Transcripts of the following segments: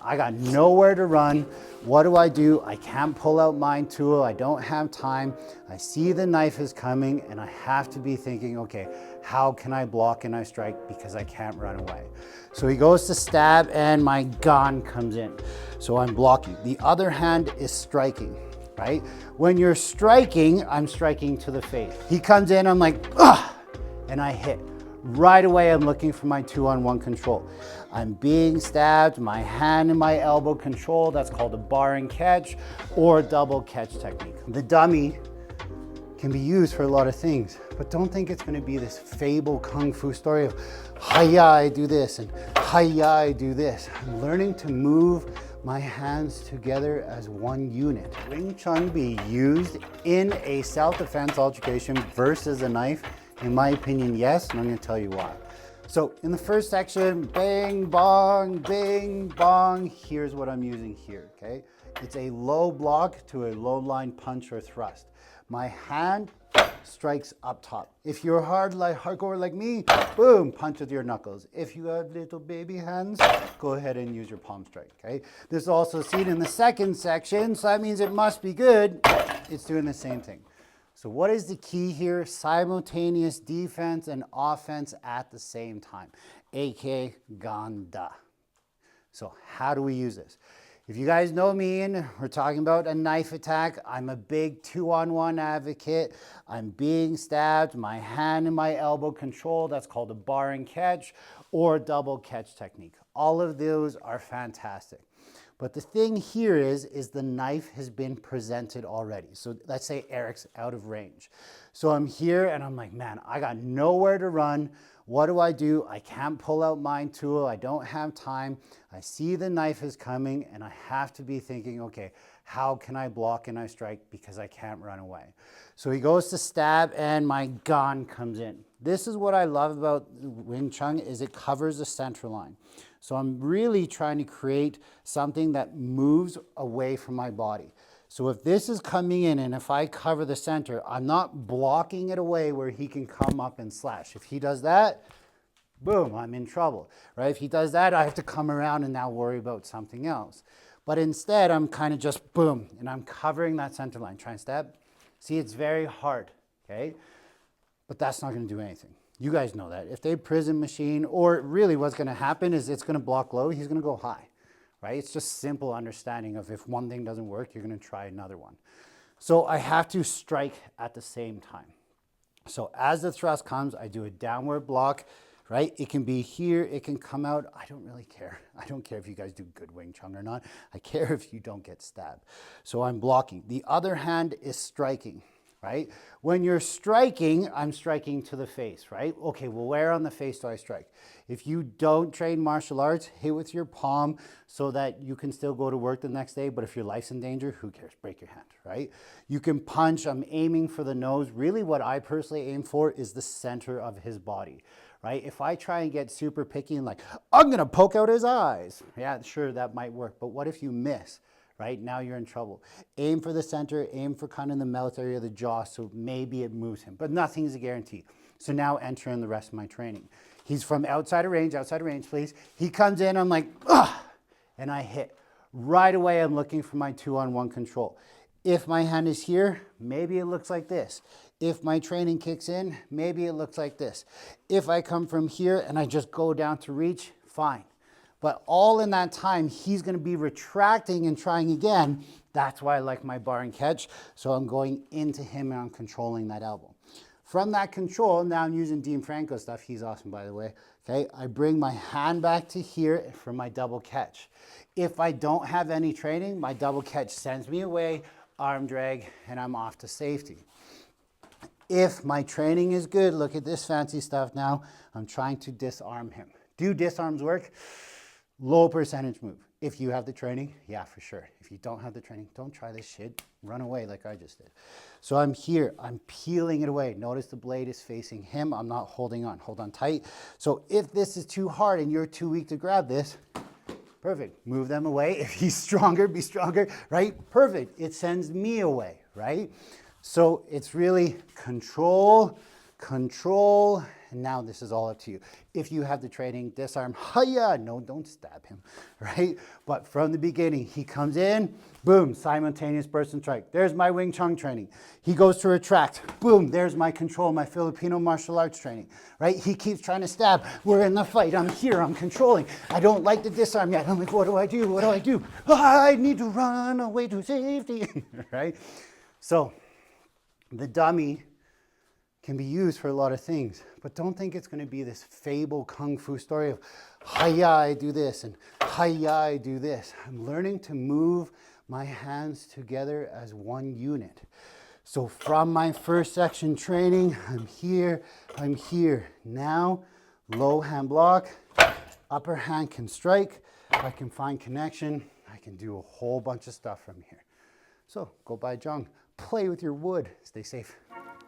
I got nowhere to run. What do? I can't pull out my tool. I don't have time. I see the knife is coming and I have to be thinking, okay, how can I block and I strike because I can't run away? So he goes to stab and my gun comes in. So I'm blocking. The other hand is striking, right? When you're striking, I'm striking to the face. He comes in, I'm like, ugh, and I hit. Right away, I'm looking for my 2-on-1 control. I'm being stabbed, my hand and my elbow control. That's called a bar and catch or double catch technique. The dummy can be used for a lot of things, but don't think it's gonna be this fable kung fu story of, hi-ya, I do this, and hi-ya, I do this. I'm learning to move my hands together as one unit. Wing Chun be used in a self-defense altercation versus a knife? In my opinion, yes, and I'm gonna tell you why. So in the first section, bang, bong, here's what I'm using here, okay? It's a low block to a low line punch or thrust. My hand strikes up top. If you're hardcore like me, boom, punch with your knuckles. If you have little baby hands, go ahead and use your palm strike, okay? This is also seen in the second section, so that means it must be good. It's doing the same thing. So what is the key here? Simultaneous defense and offense at the same time, aka Ganda. So how do we use this? If you guys know me and we're talking about a knife attack, I'm a big 2-on-1 advocate. I'm being stabbed, my hand and my elbow control. That's called a bar and catch or double catch technique. All of those are fantastic. But the thing here is the knife has been presented already. So let's say Eric's out of range. So I'm here and I'm like, man, I got nowhere to run. What do? I can't pull out my tool. I don't have time. I see the knife is coming and I have to be thinking, okay, how can I block and I strike because I can't run away? So he goes to stab and my gun comes in. This is what I love about Wing Chun is it covers the center line. So I'm really trying to create something that moves away from my body. So if this is coming in and if I cover the center, I'm not blocking it away where he can come up and slash. If he does that, boom, I'm in trouble, right? If he does that, I have to come around and now worry about something else. But instead, I'm kind of just boom, and I'm covering that center line. Try and stab. See, it's very hard, okay? But that's not going to do anything. You guys know that. If they prison machine, or really what's going to happen is it's going to block low, he's going to go high, right? It's just simple understanding of if one thing doesn't work, you're going to try another one. So I have to strike at the same time. So as the thrust comes, I do a downward block, right? It can be here, it can come out. I don't really care. I don't care if you guys do good Wing Chun or not. I care if you don't get stabbed. So I'm blocking. The other hand is striking, right? When you're striking, I'm striking to the face, right? Okay, well, where on the face do I strike? If you don't train martial arts, hit with your palm so that you can still go to work the next day, but if your life's in danger, who cares? Break your hand, right? You can punch, I'm aiming for the nose. Really what I personally aim for is the center of his body, right? If I try and get super picky and like, I'm gonna poke out his eyes. Yeah, sure, that might work, but what if you miss? Right? Now you're in trouble. Aim for the center, aim for kind of the mouth area of the jaw, so maybe it moves him, but nothing's a guarantee. So now enter in the rest of my training. He's from outside of range, please. He comes in, I'm like, ugh, and I hit. Right away, I'm looking for my 2-on-1 control. If my hand is here, maybe it looks like this. If my training kicks in, maybe it looks like this. If I come from here and I just go down to reach, fine. But all in that time, he's going to be retracting and trying again. That's why I like my bar and catch. So I'm going into him and I'm controlling that elbow. From that control, now I'm using Dean Franco stuff. He's awesome, by the way. Okay, I bring my hand back to here for my double catch. If I don't have any training, my double catch sends me away, arm drag, and I'm off to safety. If my training is good, look at this fancy stuff now. I'm trying to disarm him. Do disarms work? Low percentage move. If you have the training, yeah, for sure. If you don't have the training, don't try this shit. Run away like I just did. So I'm here, I'm peeling it away. Notice the blade is facing him. I'm not holding on, hold on tight. So if this is too hard and you're too weak to grab this, perfect, move them away. If he's stronger, be stronger, right? Perfect, it sends me away, right? So it's really control, control, And now this is all up to you. If you have the training, disarm, hiya, no, don't stab him, right? But from the beginning, he comes in, boom, simultaneous burst and strike. There's my Wing Chun training. He goes to retract, boom, there's my control, my Filipino martial arts training, right? He keeps trying to stab. We're in the fight. I'm here. I'm controlling. I don't like the disarm yet. I'm like, what do I do? What do I do? I need to run away to safety, right? So the dummy can be used for a lot of things, but don't think it's going to be this fable kung fu story of, hiya, I do this, and hiya, I do this. I'm learning to move my hands together as one unit. So from my first section training, I'm here, I'm here. Now, low hand block, upper hand can strike, I can find connection, I can do a whole bunch of stuff from here. So go by Jung, play with your wood, stay safe.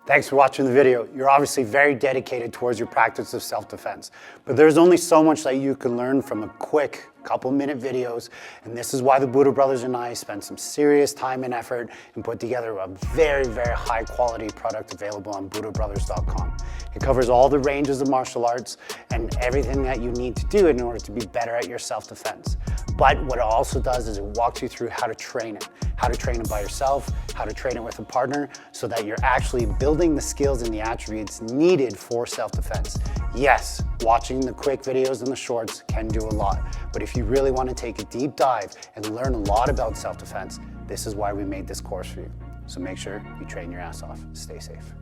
Thanks for watching the video. You're obviously very dedicated towards your practice of self-defense, but there's only so much that you can learn from a quick couple-minute videos, and this is why the Budo brothers and I spent some serious time and effort and put together a very, very high-quality product available on budobrothers.com. It covers all the ranges of martial arts and everything that you need to do in order to be better at your self-defense. But what it also does is it walks you through how to train it by yourself, how to train it with a partner, so that you're actually building the skills and the attributes needed for self-defense. Yes, watching the quick videos and the shorts can do a lot, but if you really want to take a deep dive and learn a lot about self-defense, this is why we made this course for you. So make sure you train your ass off. Stay safe.